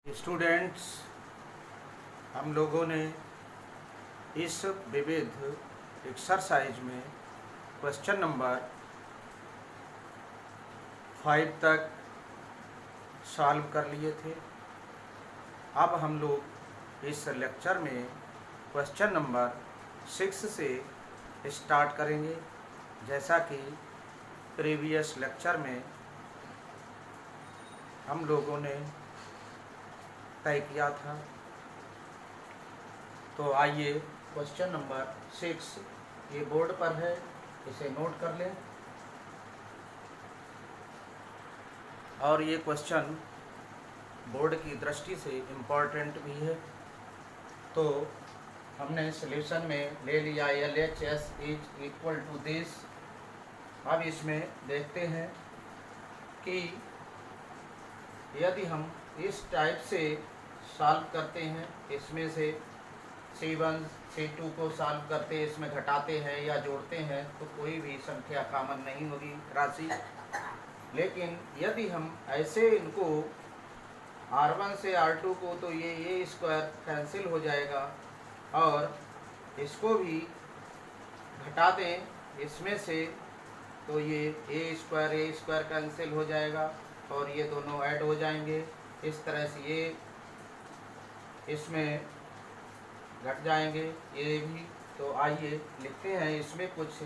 Students, हम लोगों ने इस विविध एक्सरसाइज में क्वेश्चन नंबर 5 तक सॉल्व कर लिए थे। अब हम लोग इस लेक्चर में क्वेश्चन नंबर 6 से स्टार्ट करेंगे। जैसा कि प्रीवियस लेक्चर में हम लोगों ने तय किया था। तो आइए क्वेश्चन नंबर 6 ये बोर्ड पर है, इसे नोट कर लें। और ये क्वेश्चन बोर्ड की दृष्टि से इम्पोर्टेंट भी है। तो हमने सॉल्यूशन में ले लिया LHS is equal to this. अब इसमें देखते हैं कि यदि हम इस टाइप से सॉल्व करते हैं, इसमें से C1 C2 को सॉल्व करते हैं, इसमें घटाते हैं या जोड़ते हैं, तो कोई भी संख्या कॉमन नहीं होगी राशि। लेकिन यदि हम ऐसे इनको R1 से R2 को, तो ये A स्क्वायर कैंसिल हो जाएगा और इसको भी घटा दें इसमें से, तो ये A स्क्वायर कैंसिल हो जाएगा और ये दोनों ऐड हो जाएंगे। इस तरह से ये इसमें घट जाएंगे ये भी। तो आइए लिखते हैं, इसमें कुछ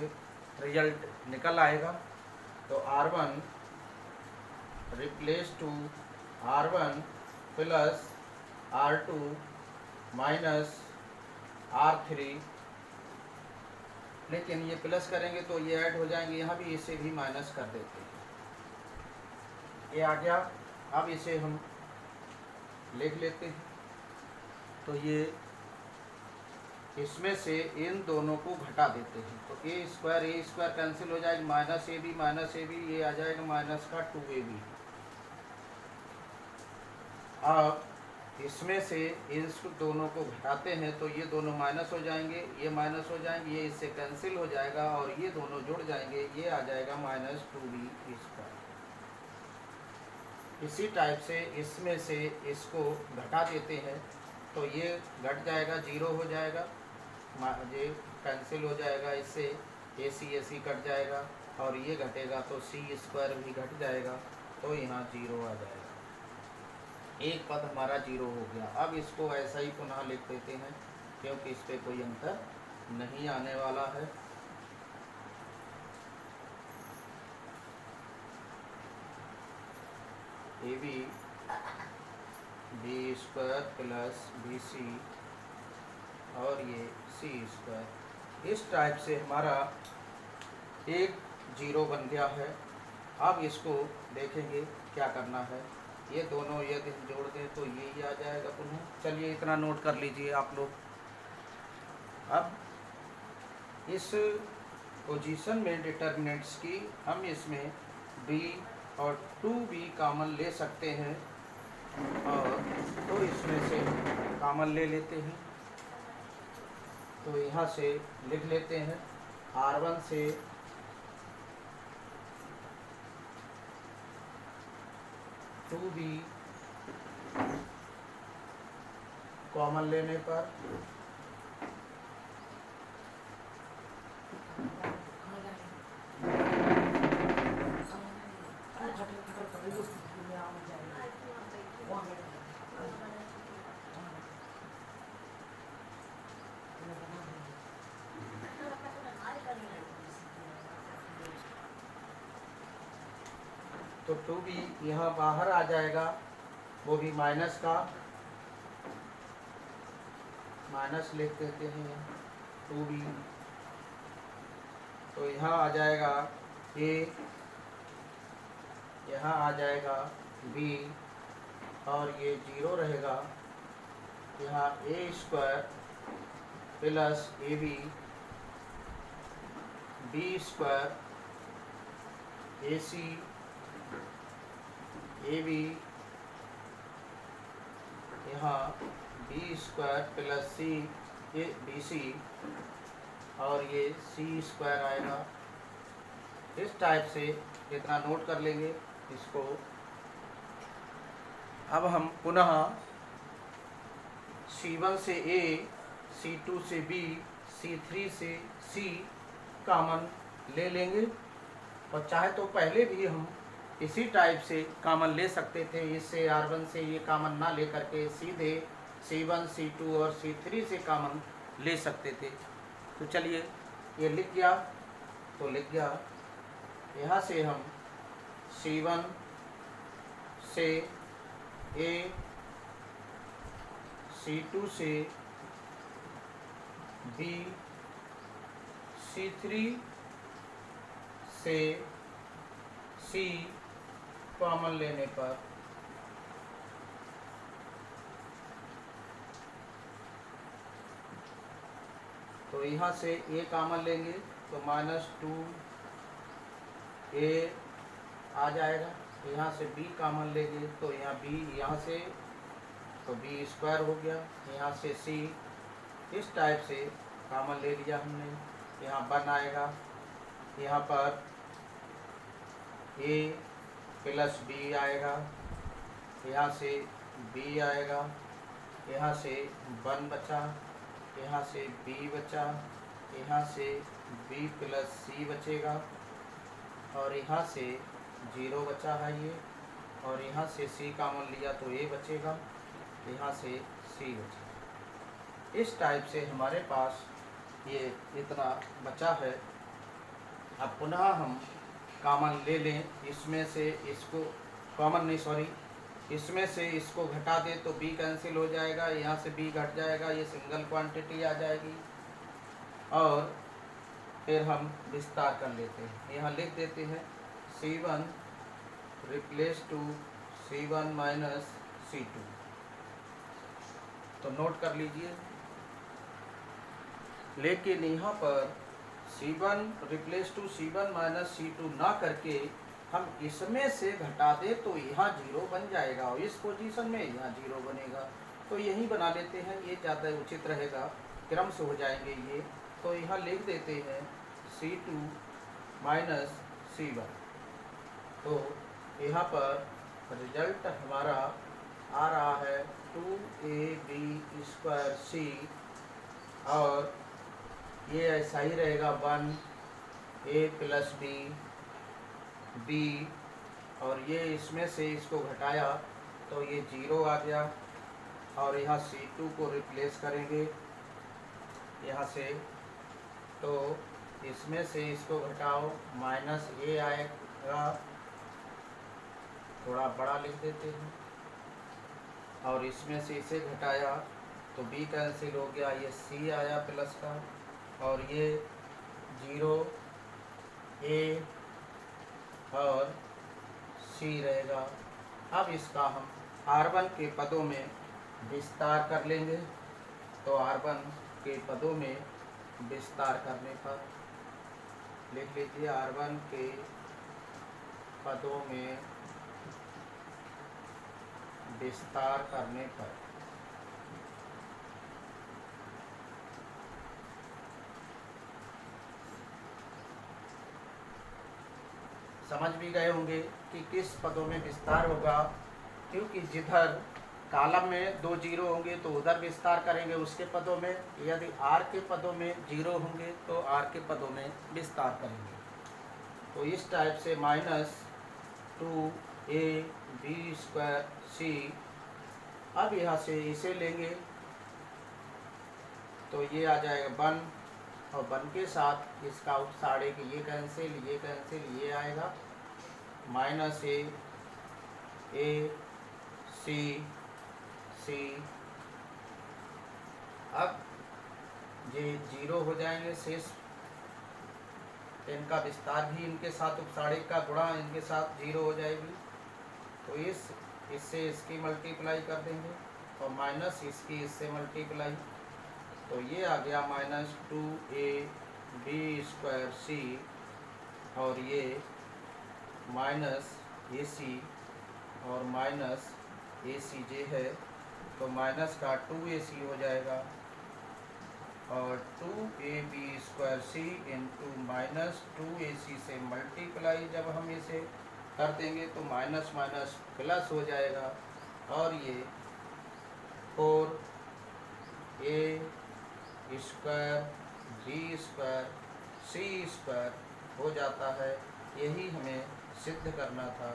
रिजल्ट निकल आएगा। तो R1 replace to R1 plus R2 minus R3। लेकिन ये प्लस करेंगे तो ये ऐड हो जाएंगे, यहाँ भी इसे भी माइनस कर देते हैं। ये आ गया। अब इसे हम लिख लेते हैं। तो ये इसमें से इन दोनों को घटा देते हैं, तो A स्क्वायर कैंसिल हो जाएगा, माइनस ए बी ये आ जाएगा माइनस का 2AB। अब इसमें से इन दोनों को घटाते हैं तो ये दोनों माइनस हो जाएंगे, ये माइनस हो जाएंगे, ये इससे कैंसिल हो जाएगा और ये दोनों जुड़ जाएंगे, ये आ जाएगा माइनस 2B स्क्वायर। इसी टाइप से इसमें से इसको घटा देते हैं तो ये घट जाएगा, 0 हो जाएगा, ये कैंसिल हो जाएगा, इससे AC कट जाएगा और ये घटेगा तो C स्क्वायर भी घट जाएगा, तो यहाँ 0 आ जाएगा। एक पद हमारा 0 हो गया। अब इसको ऐसा ही पुनः लिख देते हैं क्योंकि इस पर कोई अंतर नहीं आने वाला है। AB B square plus BC और ये C स्क्वायर। इस टाइप से हमारा एक 0 बन गया है। अब इसको देखेंगे क्या करना है। ये दोनों यदि हम जोड़ दें तो ये ही आ जाएगा पुनः। चलिए इतना नोट कर लीजिए आप लोग। अब इस पोजीशन में डिटर्मिनेंट्स की हम इसमें B और 2B कॉमन ले सकते हैं और तो इसमें से कॉमन ले लेते हैं। तो यहाँ से लिख लेते हैं R1 से टू बी कॉमन लेने पर तो 2B यहाँ बाहर आ जाएगा, वो भी माइनस का माइनस लिख देते हैं 2B। तो यहाँ आ जाएगा A, यहाँ आ जाएगा B और ये 0 रहेगा। यहाँ A square plus AB B square AC AB यहाँ B स्क्वायर प्लस BC और ये C स्क्वायर आएगा। इस टाइप से इतना नोट कर लेंगे इसको। अब हम पुनः C1 से A, C2 से B, C3 से C कॉमन ले लेंगे। और चाहे तो पहले भी हम इसी टाइप से कॉमन ले सकते थे, इससे R1 से ये कॉमन ना ले करके सीधे C1, C2 और C3 से कॉमन ले सकते थे। तो चलिए ये लिख गया, तो लिख गया यहाँ से हम C1 से A, C2 से B, C3 से C कॉमन लेने पर तो यहाँ से A कॉमन लेंगे तो -2 A आ जाएगा। यहाँ से B कॉमन लेंगे तो यहाँ B, यहाँ से तो B स्क्वायर हो गया। यहाँ से C इस टाइप से कॉमन ले लिया हमने, यहाँ 1 आएगा। यहाँ पर A प्लस B आएगा, यहाँ से B आएगा, यहाँ से 1 बचा, यहाँ से B बचा, यहाँ से B प्लस C बचेगा और यहाँ से 0 बचा है ये, और यहाँ से C कॉमन लिया तो A बचेगा, यहाँ से C बचेगा। इस टाइप से हमारे पास ये इतना बचा है। अब पुनः हम कॉमन ले लें, इसमें से इसको कॉमन नहीं सॉरी इसमें से इसको घटा दें तो B कैंसिल हो जाएगा, यहाँ से B घट जाएगा, ये सिंगल क्वांटिटी आ जाएगी। और फिर हम विस्तार कर लेते हैं, यहाँ लिख देते हैं C1 replace to C1 minus C2। तो नोट कर लीजिए, लेकिन यहाँ पर C1 replace to C1 minus C2 ना करके हम इसमें से घटा दे तो यहाँ 0 बन जाएगा और इस पोजीशन में यहाँ 0 बनेगा। तो यही बना लेते हैं, ये ज़्यादा उचित रहेगा, क्रम से हो जाएंगे ये। तो यहाँ लिख देते हैं C2 माइनस C1। तो यहाँ पर रिजल्ट हमारा आ रहा है 2AB स्क्वायर C, और ये ऐसा ही रहेगा 1A प्लस B, और ये इसमें से इसको घटाया तो ये 0 आ गया। और यहाँ C2 को रिप्लेस करेंगे यहाँ से, तो इसमें से इसको घटाओ -A आएगा, थोड़ा बड़ा लिख देते हैं, और इसमें से इसे घटाया तो B कैंसिल हो गया, ये C आया प्लस का, और ये 0A और C रहेगा। अब इसका हम R1 के पदों में विस्तार कर लेंगे। तो R1 के पदों में विस्तार करने पर लिख लीजिए, R1 के पदों में विस्तार करने पर समझ भी गए होंगे कि किस पदों में विस्तार होगा, क्योंकि जिधर कॉलम में 2 0 होंगे तो उधर विस्तार करेंगे उसके पदों में, यदि R के पदों में 0 होंगे तो R के पदों में विस्तार करेंगे। तो इस टाइप से -2AB स्क्वायर C। अब यहाँ से इसे लेंगे तो ये आ जाएगा 1, और 1 के साथ इसका साढ़े के ये कैंसिल, ये आएगा -A C। अब ये 0 हो जाएंगे शेष, इनका विस्तार भी इनके साथ साढ़े का गुणा इनके साथ 0 हो जाएगी। तो इससे इसकी मल्टीप्लाई कर देंगे और माइनस इसकी इससे मल्टीप्लाई, तो ये आ गया -2AB स्क्वायर C, और ये -AC और -ACJ है, तो माइनस का 2AC हो जाएगा, और 2AB square C into -2AC से मल्टीप्लाई जब हम इसे कर देंगे तो माइनस माइनस प्लस हो जाएगा, और ये 4 ए स्क्वायर बी स्क्वायर सी स्क्वायर हो जाता है। यही हमें सिद्ध करना था,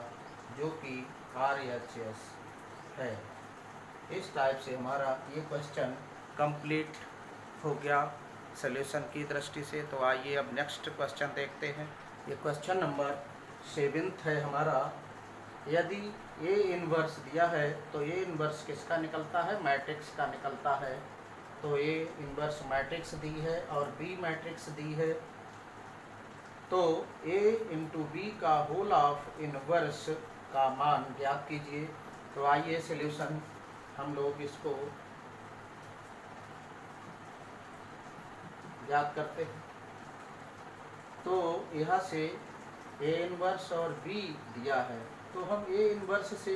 जो कि RHS है। इस टाइप से हमारा ये क्वेश्चन कंप्लीट हो गया सॉल्यूशन की दृष्टि से। तो आइए अब नेक्स्ट क्वेश्चन देखते हैं। ये क्वेश्चन नंबर 7 है हमारा। यदि ए इन्वर्स दिया है तो ए इन्वर्स किसका निकलता है? मैट्रिक्स का निकलता है। तो ए इन्वर्स मैट्रिक्स दी है और बी मैट्रिक्स दी है। तो ए इंटू बी का होल ऑफ इन्वर्स का मान ज्ञात कीजिए। तो आइए सॉल्यूशन हम लोग इसको ज्ञात करते हैं। तो यहाँ से ए इन्वर्स और बी दिया है, तो हम ए इन्वर्स से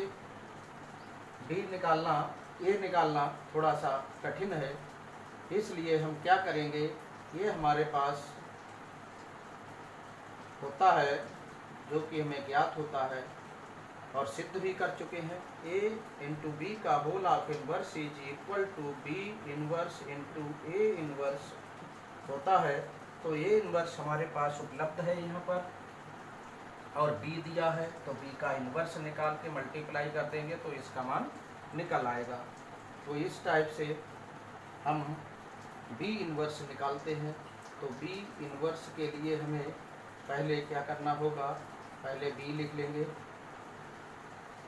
बी निकालना थोड़ा सा कठिन है। इसलिए हम क्या करेंगे, ये हमारे पास होता है जो कि हमें ज्ञात होता है और सिद्ध भी कर चुके हैं। ए इंटू बी का whole of inverse is equal to B inverse into A inverse होता है। तो ए इन्वर्स हमारे पास उपलब्ध है यहाँ पर और बी दिया है, तो बी का इन्वर्स निकाल के मल्टीप्लाई कर देंगे तो इसका मान निकल आएगा। तो इस टाइप से हम बी इन्वर्स निकालते हैं। तो बी इन्वर्स के लिए हमें पहले क्या करना होगा, पहले बी लिख लेंगे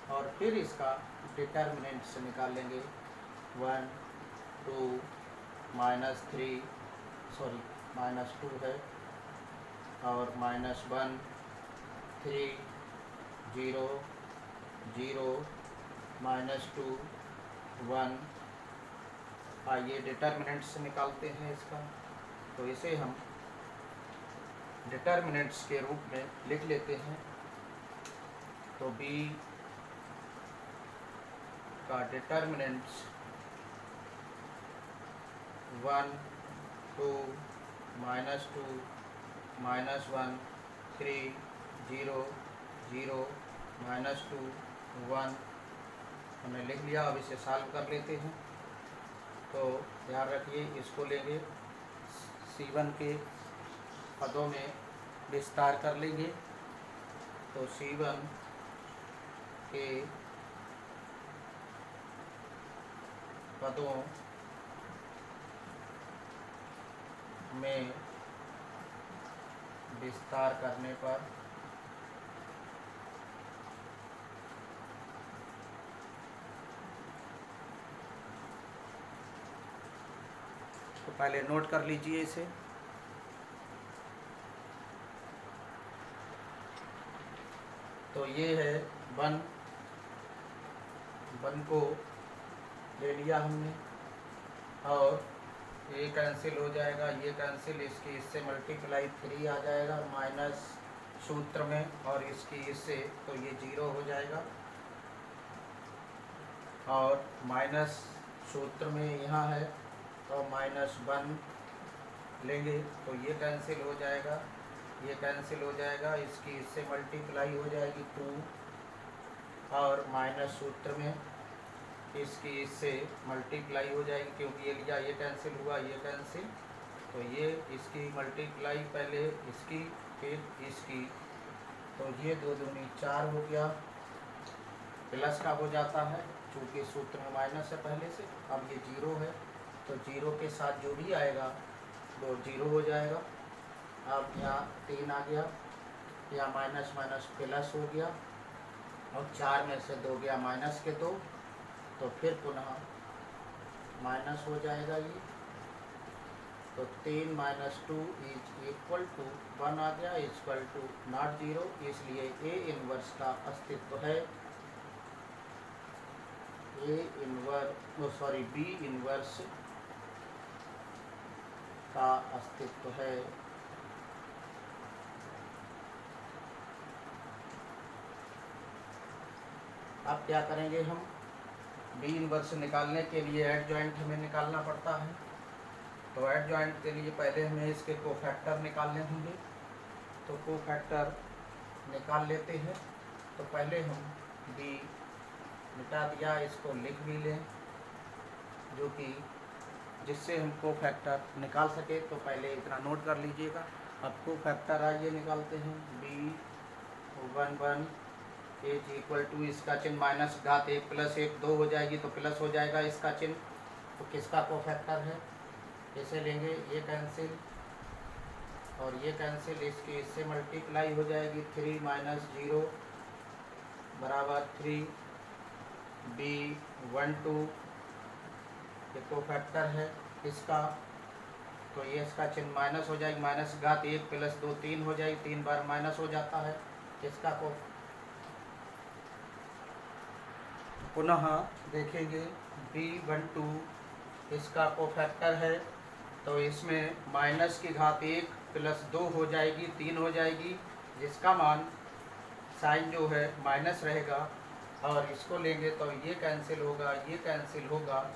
और फिर इसका डिटर्मिनेंट्स निकाल लेंगे। 1 2 -3 -2 है और -1 3 0 0 -2 1। आइए डिटर्मिनेंट्स निकालते हैं इसका। तो इसे हम डिटर्मिनेंट्स के रूप में लिख लेते हैं। तो बी का डिटर्मिनेंट्स 1 2 -2 -1 3 0 0 -2 1 हमने लिख लिया। अब इसे सॉल्व कर लेते हैं। तो ध्यान रखिए, इसको लेंगे C1 के पदों में विस्तार कर लेंगे। तो C1 के पदों में विस्तार करने पर तो पहले नोट कर लीजिए इसे। तो ये है 1 को ले लिया हमने और ये कैंसिल हो जाएगा, ये कैंसिल, इसकी इससे मल्टीप्लाई 3 आ जाएगा माइनस सूत्र में और इसकी इससे, तो ये 0 हो जाएगा और माइनस सूत्र में यहाँ है तो -1 लेंगे तो ये कैंसिल हो जाएगा, ये कैंसिल हो जाएगा, इसकी इससे मल्टीप्लाई हो जाएगी 2 और माइनस सूत्र में इसकी इससे मल्टीप्लाई हो जाएगी क्योंकि ये लिया, ये कैंसिल हुआ, ये कैंसिल, तो ये इसकी मल्टीप्लाई पहले इसकी फिर इसकी, तो ये 2 दूनी 4 हो गया, प्लस का हो जाता है चूँकि सूत्र में माइनस है पहले से। अब ये 0 है तो 0 के साथ जो भी आएगा वो 0 हो जाएगा। अब यहाँ 3 आ गया, यहाँ माइनस माइनस प्लस हो गया और 4 में से 2 गया माइनस के 2, तो फिर पुनः माइनस हो जाएगा ये, तो 3 - 2 = 1 आ गया, इक्वल टू नॉट 0, इसलिए ए इन्वर्स का अस्तित्व है। बी इन्वर्स का अस्तित्व है। अब क्या करेंगे हम, बी इन्वर्स निकालने के लिए एडजॉइंट हमें निकालना पड़ता है। तो एडजॉइंट के लिए पहले हमें इसके कोफैक्टर निकालने होंगे, तो कोफैक्टर निकाल लेते हैं। तो पहले हम बी मिटा दिया, इसको लिख भी लें, जो कि जिससे हम कोफैक्टर निकाल सके। तो पहले इतना नोट कर लीजिएगा। अब कोफैक्टर आइए निकालते हैं। B11 इज इक्वल टू, इसका चिन्ह माइनस घात 1 प्लस 1 2 हो जाएगी तो प्लस हो जाएगा इसका चिन्ह। तो किसका कोफैक्टर है, इसे लेंगे, ये कैंसिल और ये कैंसिल, इसकी इससे मल्टीप्लाई हो जाएगी। 3 माइनस 0 बराबर 3। B12 ये कोफैक्टर है इसका, तो ये इसका चिन्ह माइनस हो जाएगी। माइनस घात 1 प्लस 2 3 हो जाएगी, 3 बार माइनस हो जाता है। इसका को पुनः देखेंगे। B12 इसका कोफैक्टर है, तो इसमें माइनस की घात 1 प्लस 2 हो जाएगी, 3 हो जाएगी, जिसका मान साइन जो है माइनस रहेगा। और इसको लेंगे तो ये कैंसिल होगा, ये कैंसिल होगा,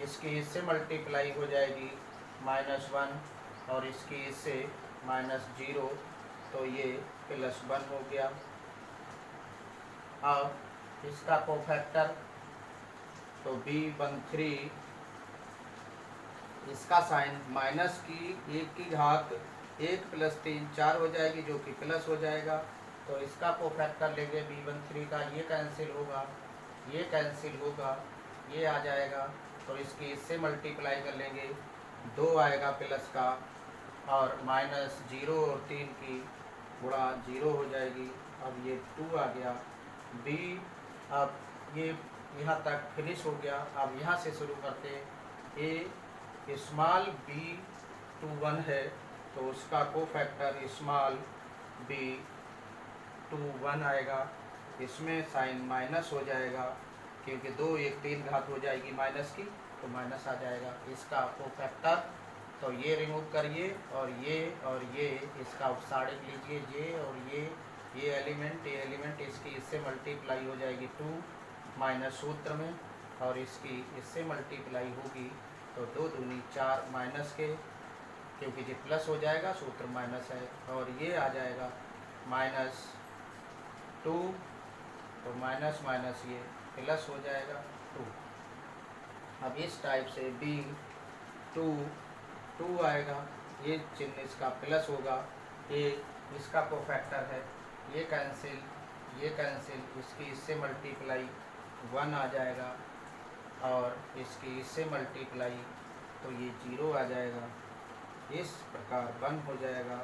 इसकी इससे मल्टीप्लाई हो जाएगी -1 और इसकी इससे -0, तो ये +1 हो गया। अब इसका कोफैक्टर तो B13 इसका साइन माइनस की 1 की घात 1 प्लस 3 4 हो जाएगी, जो कि प्लस हो जाएगा। तो इसका कोफैक्टर लेंगे B13 का, ये कैंसिल होगा, ये कैंसिल होगा, ये आ जाएगा, तो इसकी इससे मल्टीप्लाई कर लेंगे, 2 आएगा प्लस का, और -0 और 3 की गुणा 0 हो जाएगी। अब ये 2 आ गया। B अब ये यहाँ तक फिनिश हो गया। अब यहाँ से शुरू करते हैं। ए स्मॉल B21 है, तो उसका कोफैक्टर स्मॉल B21 आएगा। इसमें साइन माइनस हो जाएगा, क्योंकि 2 1 3 घात हो जाएगी माइनस की, तो माइनस आ जाएगा। इसका कोफैक्टर तो ये रिमूव करिए और ये इसका उपसाड़क लीजिए, ये और ये एलिमेंट इसकी इससे मल्टीप्लाई हो जाएगी 2 माइनस सूत्र में, और इसकी इससे मल्टीप्लाई होगी तो 2 दूनी 4 माइनस के, क्योंकि ये प्लस हो जाएगा, सूत्र माइनस है, और ये आ जाएगा -2, तो माइनस माइनस ये प्लस हो जाएगा 2। अब इस टाइप से B2 आएगा, ये चिन्ह इसका प्लस होगा, ये इसका कोफैक्टर है, ये कैंसिल, इसकी इससे मल्टीप्लाई 1 आ जाएगा, और इसकी इससे मल्टीप्लाई तो ये 0 आ जाएगा। इस प्रकार 1 हो जाएगा।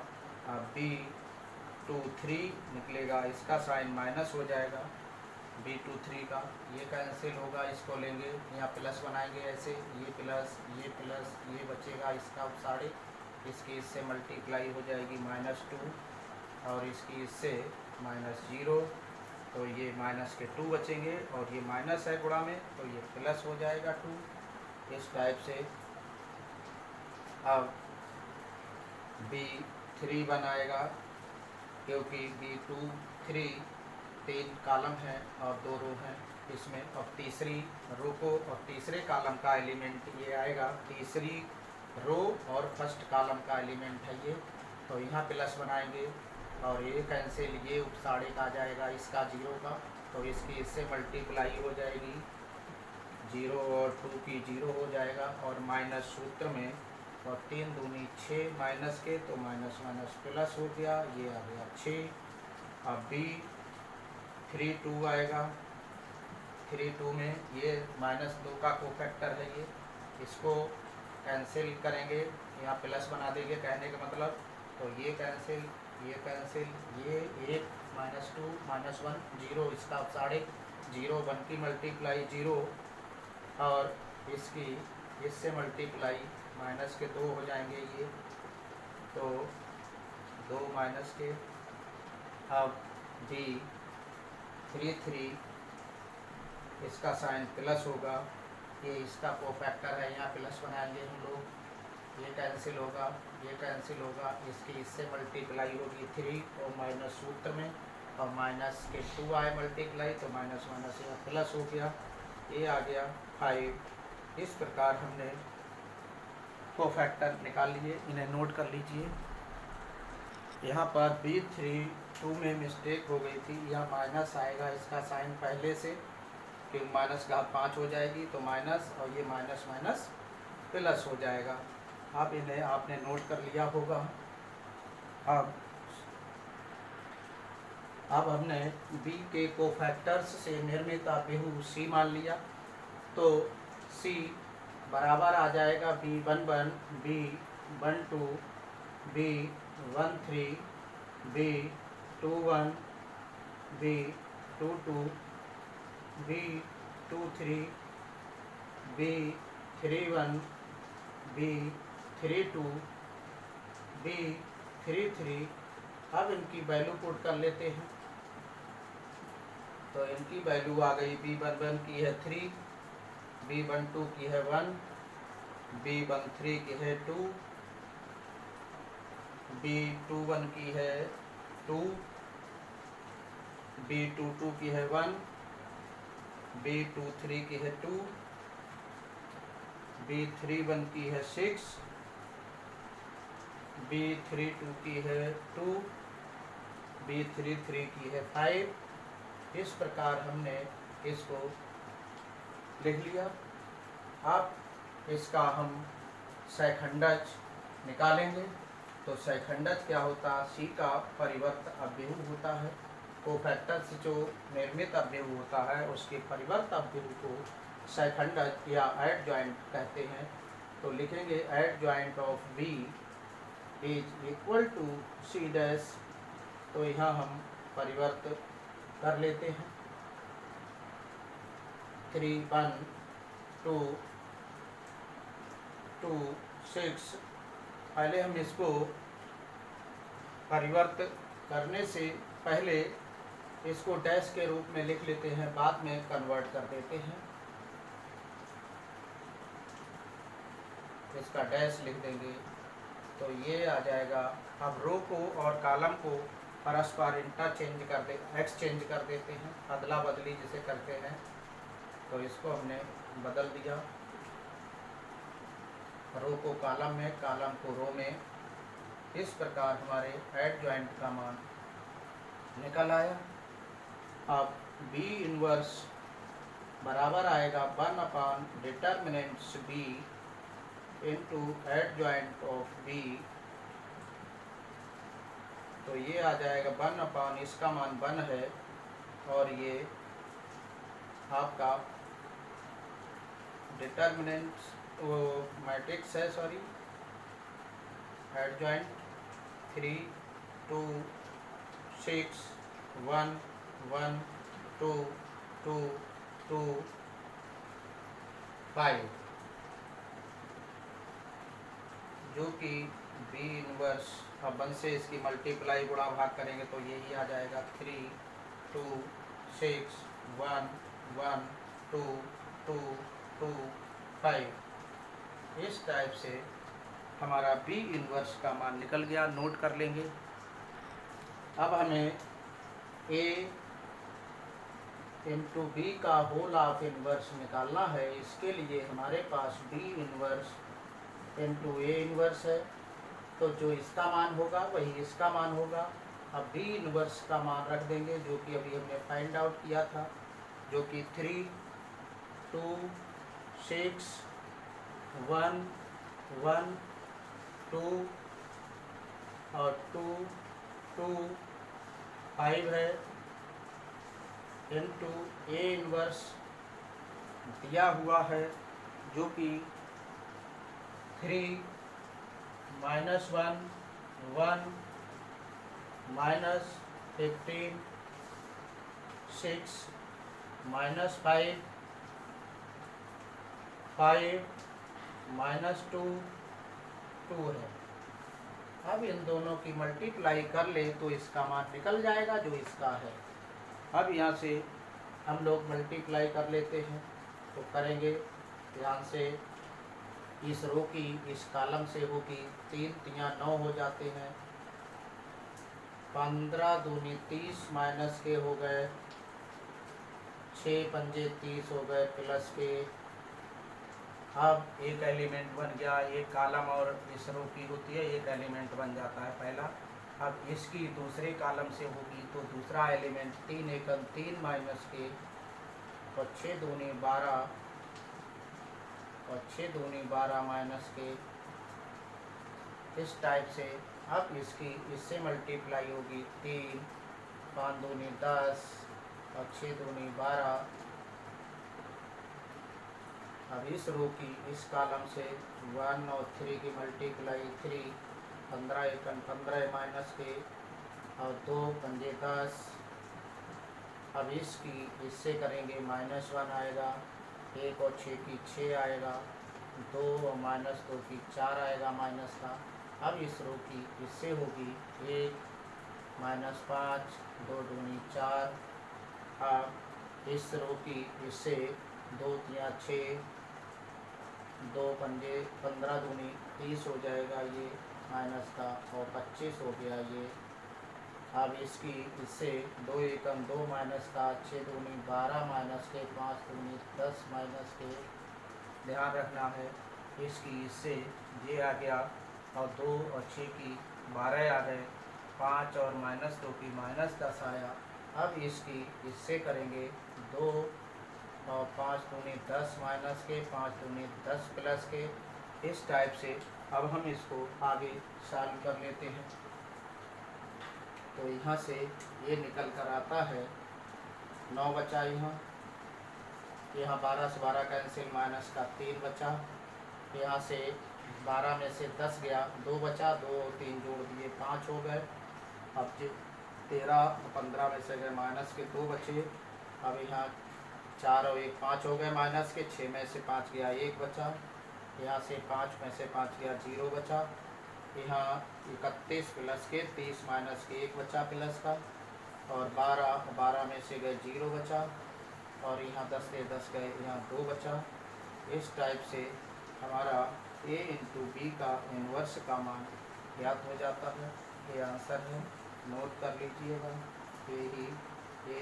अब B23 निकलेगा, इसका साइन माइनस हो जाएगा B23 का, ये कैंसिल होगा, इसको लेंगे, यहाँ प्लस बनाएंगे ऐसे, ये प्लस ये बचेगा, इसका उपसाड़क, इसकी इससे मल्टीप्लाई हो जाएगी -2, और इसकी इससे -0, तो ये माइनस के 2 बचेंगे, और ये माइनस है गुणा में, तो ये प्लस हो जाएगा 2। इस टाइप से अब B3 बनाएगा, क्योंकि B23 3 कॉलम है और 2 रो हैं इसमें। अब तीसरी रो को और तीसरे कॉलम का एलिमेंट ये आएगा, तीसरी रो और फर्स्ट कॉलम का एलिमेंट है ये, तो यहाँ प्लस बनाएंगे, और ये कैंसिल, ये उपसाड़क आ जाएगा इसका 0 का, तो इसकी इससे मल्टीप्लाई हो जाएगी, 0 और 2 की 0 हो जाएगा, और माइनस सूत्र में, और 3 दूनी 6 माइनस के, तो माइनस प्लस हो गया, ये आ गया 6। अब B32 आएगा, 32 में ये -2 का कोफैक्टर है, ये इसको कैंसिल करेंगे, यहाँ प्लस बना देंगे, कहने का मतलब, तो ये कैंसिल, ये 1 -2 -1 0, इसका उपसाड़क 0 1 की मल्टीप्लाई 0, और इसकी इससे मल्टीप्लाई माइनस के 2 हो जाएंगे ये, तो 2 माइनस के। अब B33 इसका साइन प्लस होगा, ये इसका कोफैक्टर है, यहाँ प्लस बनाएंगे हम लोग, ये कैंसिल होगा, ये कैंसिल होगा, इसकी इससे मल्टीप्लाई होगी 3 और माइनस सूत्र में, और माइनस के 2 आए मल्टीप्लाई, तो माइनस यहाँ प्लस हो गया, ये आ गया 5। इस प्रकार हमने कोफैक्टर निकाल लिए, इन्हें नोट कर लीजिए। यहाँ पर B32 में मिस्टेक हो गई थी, यहाँ माइनस आएगा, इसका साइन पहले से, क्योंकि माइनस घात 5 हो जाएगी, तो माइनस, और ये माइनस प्लस हो जाएगा। अब इन्हें आपने नोट कर लिया होगा। अब हमने b के कोफैक्टर्स से निर्मित अभिहु c मान लिया, तो c बराबर आ जाएगा B11, B12, B13, B21, B22, B23, B31, B32, B33। अब इनकी वैल्यू पुट कर लेते हैं, तो इनकी वैल्यू आ गई। B11 की है 3, B12 की है 1, B13 की है 2, B21 की है 2, B22 की है 1, B23 की है 2, B31 की है 6, B32 की है 2, B33 की है 5। इस प्रकार हमने इसको लिख लिया। अब इसका हम सैखंडज निकालेंगे। तो सैखंडज क्या होता है? C का परिवर्त अव्ययु होता है। कोफैक्टर से जो निर्मित अव्ययु होता है उसके परिवर्त अव्ययु को सैखंडज या एडजॉइंट कहते हैं। तो लिखेंगे adjoint of B is equal to C dash. तो यहाँ हम परिवर्त कर लेते हैं। 3, 1, 2, 2, 6। पहले हम इसको परिवर्त करने से पहले इसको डैश के रूप में लिख लेते हैं, बाद में कन्वर्ट कर देते हैं। इसका डैश लिख देंगे तो ये आ जाएगा। अब रो को और कॉलम को परस्पर एक्सचेंज कर देते हैं, अदला बदली जिसे करते हैं। तो इसको हमने बदल दिया, रो को कॉलम में, कॉलम को रो में। इस प्रकार हमारे एडजॉइंट का मान निकल आया। अब B इनवर्स बराबर आएगा 1 determinants B into adjoint of B। तो ये आ जाएगा 1 इसका मान 1 है, और ये आपका डिटर्मिनेंट्स वो मैट्रिक्स है, सॉरी, एडजॉइंट 3, 2, 6, 1, 1, 2, 2, 2, 5, जो कि B इनवर्स। अब 1 से इसकी मल्टीप्लाई गुणा भाग करेंगे तो यही आ जाएगा 3, 2, 6, 1, 1, 2, 2, 2, 5। इस टाइप से हमारा B इनवर्स का मान निकल गया। नोट कर लेंगे। अब हमें A इंटू B का होल ऑफ इनवर्स निकालना है। इसके लिए हमारे पास B inverse into A inverse है, तो जो इसका मान होगा वही इसका मान होगा। अब B इनवर्स का मान रख देंगे, जो कि अभी हमने फाइंड आउट किया था, जो कि 3, 2, 6, 1, 1, 2 और 2, 2, 5 है, इनटू A इनवर्स दिया हुआ है, जो कि 3, -1, 1, -15, 6, -5, 5, -2, 2 है। अब इन दोनों की मल्टीप्लाई कर ले तो इसका मान निकल जाएगा, जो इसका है। अब यहाँ से हम लोग मल्टीप्लाई कर लेते हैं, तो करेंगे ध्यान से। इस रो की इस कॉलम से होगी 3 तियाँ 9 हो जाते हैं, 15 दूनी 30 माइनस के हो गए, 6 पंजे 30 हो गए प्लस के। अब एक एलिमेंट बन गया, एक कॉलम और इस रो की होती है, एक एलिमेंट बन जाता है पहला। अब इसकी दूसरे कॉलम से होगी तो दूसरा एलिमेंट 3 एकम 3 माइनस के, और 6 दूनी 12 और 6 दूनी 12 माइनस के, इस टाइप से। अब इसकी इससे मल्टीप्लाई होगी 3, 5 दूनी 10 और 6 दूनी 12। अब इस रो की इस कॉलम से 1 और 3 की मल्टीप्लाई 3, 15 एकम 15 माइनस के और 2 पंजे 10। अब इसकी इससे करेंगे -1 आएगा, 1 और 6 की 6 आएगा, 2 और -2 की 4 आएगा माइनस का। अब इस रो की इससे होगी 1 -5, 2 दूनी 4। अब इस रो की इससे 2 तिया 6, 2 पंजे 15 दूनी 30 हो जाएगा ये माइनस का, और 25 हो गया ये। अब इसकी इससे 2 एकम 2 माइनस का, 6 दूनी 12 माइनस के, 5 दूनी 10 माइनस के। ध्यान रखना है इसकी इससे ये आ गया, और 2 और 6 की 12 आ गए, 5 और -2 की -10 आया। अब इसकी इससे करेंगे 2 और 5 दूनी 10 माइनस के, 5 दूनी 10 प्लस के। इस टाइप से अब हम इसको आगे सॉल्व कर लेते हैं। तो यहाँ से ये निकल कर आता है 9 बचा, यहाँ 12 से 12 कैंसिल, माइनस का 3 बचा। यहाँ से 12 में से 10 गया, 2 बचा, 2 और 3 जोड़ दिए 5 हो गए। अब 13 और 15 में से गए माइनस के 2 बचे। अब यहाँ 4 और 1 5 हो गए माइनस के, 6 में से 5 गया 1 बचा। यहाँ से 5 में से 5 गया 0 बचा। यहाँ 31 प्लस के 30 माइनस के 1 बचा प्लस का, और 12 में से गए 0 बचा, और यहाँ 10 के 10 गए, यहाँ 2 बचा। इस टाइप से हमारा a इंटू बी का इन्वर्स का मान ज्ञात हो जाता है। ये आंसर है, नोट कर लीजिएगा। ये ही a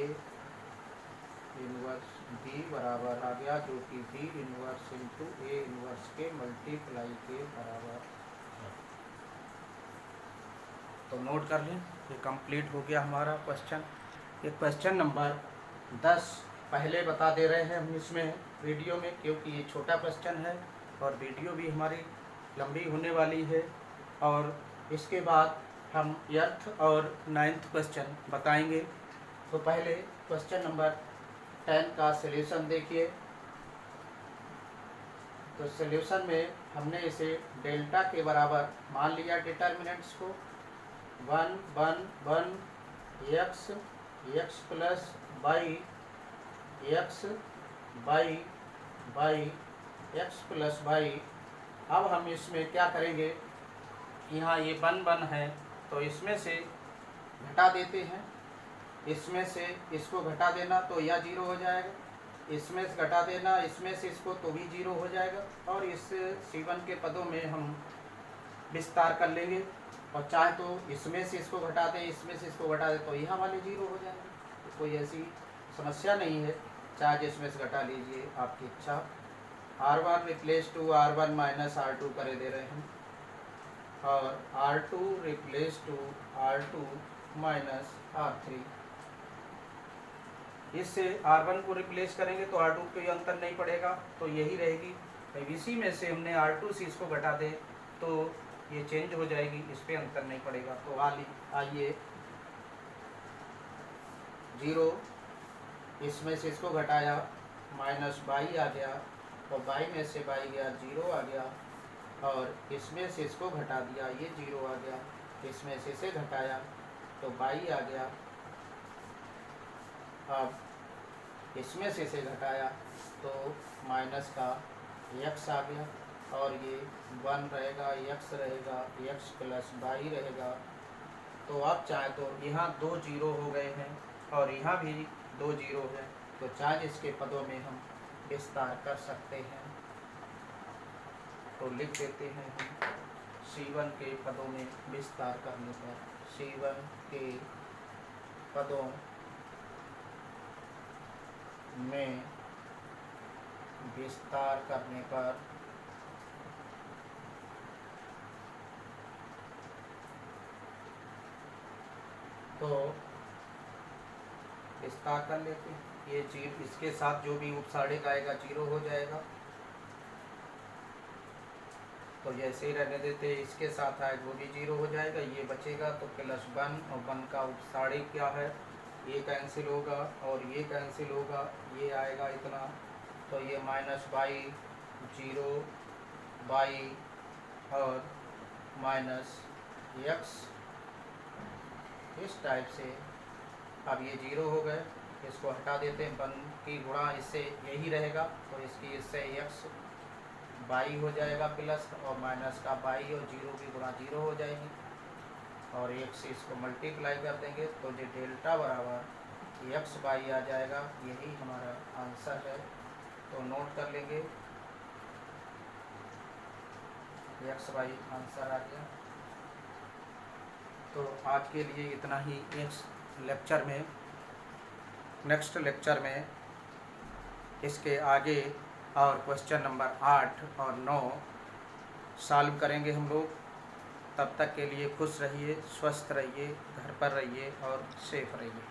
इन्वर्स b बराबर आ गया, जो कि b inverse into a inverse के मल्टीप्लाई के बराबर। तो नोट कर लें, ये कंप्लीट हो गया हमारा क्वेश्चन। ये क्वेश्चन नंबर 10 पहले बता दे रहे हैं हम इसमें वीडियो में, क्योंकि ये छोटा क्वेश्चन है और वीडियो भी हमारी लंबी होने वाली है। और इसके बाद हम 8th और 9th क्वेश्चन बताएंगे। तो पहले क्वेश्चन नंबर 10 का सॉल्यूशन देखिए। तो सॉल्यूशन में हमने इसे डेल्टा के बराबर मान लिया डिटर्मिनेंट्स को। 1 1 1 x plus by x by x plus by. अब हम इसमें क्या करेंगे, यहाँ ये 1 1 है तो इसमें से घटा देते हैं, इसमें से इसको घटा देना तो यह 0 हो जाएगा, इसमें से घटा देना इसमें से इसको तो भी 0 हो जाएगा। और इस C1 के पदों में हम विस्तार कर लेंगे, और चाहे तो इसमें से इसको घटा दें, इसमें से इसको घटा दें तो यहाँ वाले 0 हो जाएंगे। तो कोई ऐसी समस्या नहीं है, चाहे जिसमें से घटा लीजिए, आपकी इच्छा। R1 replace to R1 minus R2 करे दे रहे हैं, और R2 replace to R2 minus R3। इससे R1 को रिप्लेस करेंगे तो R2 कोई अंतर नहीं पड़ेगा, तो यही रहेगी। इसी में से हमने R2 से इसको घटा दे तो ये चेंज हो जाएगी, इस पर अंतर नहीं पड़ेगा। तो आइए 0, इसमें से इसको घटाया -22 आ गया, और 22 में से 22 गया 0 आ गया, और इसमें से इसको घटा दिया ये 0 आ गया, इसमें से इसे घटाया तो 22 आ गया। अब इसमें से इसे घटाया तो माइनस का x आ गया, और ये 1 रहेगा, x रहेगा, x प्लस 22 रहेगा। तो आप चाहे तो यहाँ 2 0 हो गए हैं और यहाँ भी 2 0 है, तो चाहे इसके पदों में हम विस्तार कर सकते हैं। तो लिख देते हैं हम C1 के पदों में विस्तार करने पर, C1 के पदों में विस्तार करने पर तो विस्तार कर लेते हैं। ये 0 इसके साथ जो भी उपसाड़े आएगा 0 हो जाएगा। तो जैसे ही रहने देते, इसके साथ आए वो भी 0 हो जाएगा, ये बचेगा तो +1 और 1 का साढ़े क्या है, ये कैंसिल होगा और ये कैंसिल होगा, ये आएगा इतना, तो ये -y 0 y और -x इस टाइप से। अब ये 0 हो गए, इसको हटा देते हैं, 1 की गुणा इससे यही रहेगा, तो इसकी इससे x बाई हो जाएगा प्लस और माइनस का बाई और 0 की गुणा 0 हो जाएगी, और 1 से इसको मल्टीप्लाई कर देंगे तो ये डेल्टा बराबर x बाई आ जाएगा। यही हमारा आंसर है, तो नोट कर लेंगे, x बाई आंसर आ गया। तो आज के लिए इतना ही। नेक्स्ट लेक्चर में इसके आगे और क्वेश्चन नंबर 8 और 9 सॉल्व करेंगे हम लोग। तब तक के लिए खुश रहिए, स्वस्थ रहिए, घर पर रहिए और सेफ रहिए।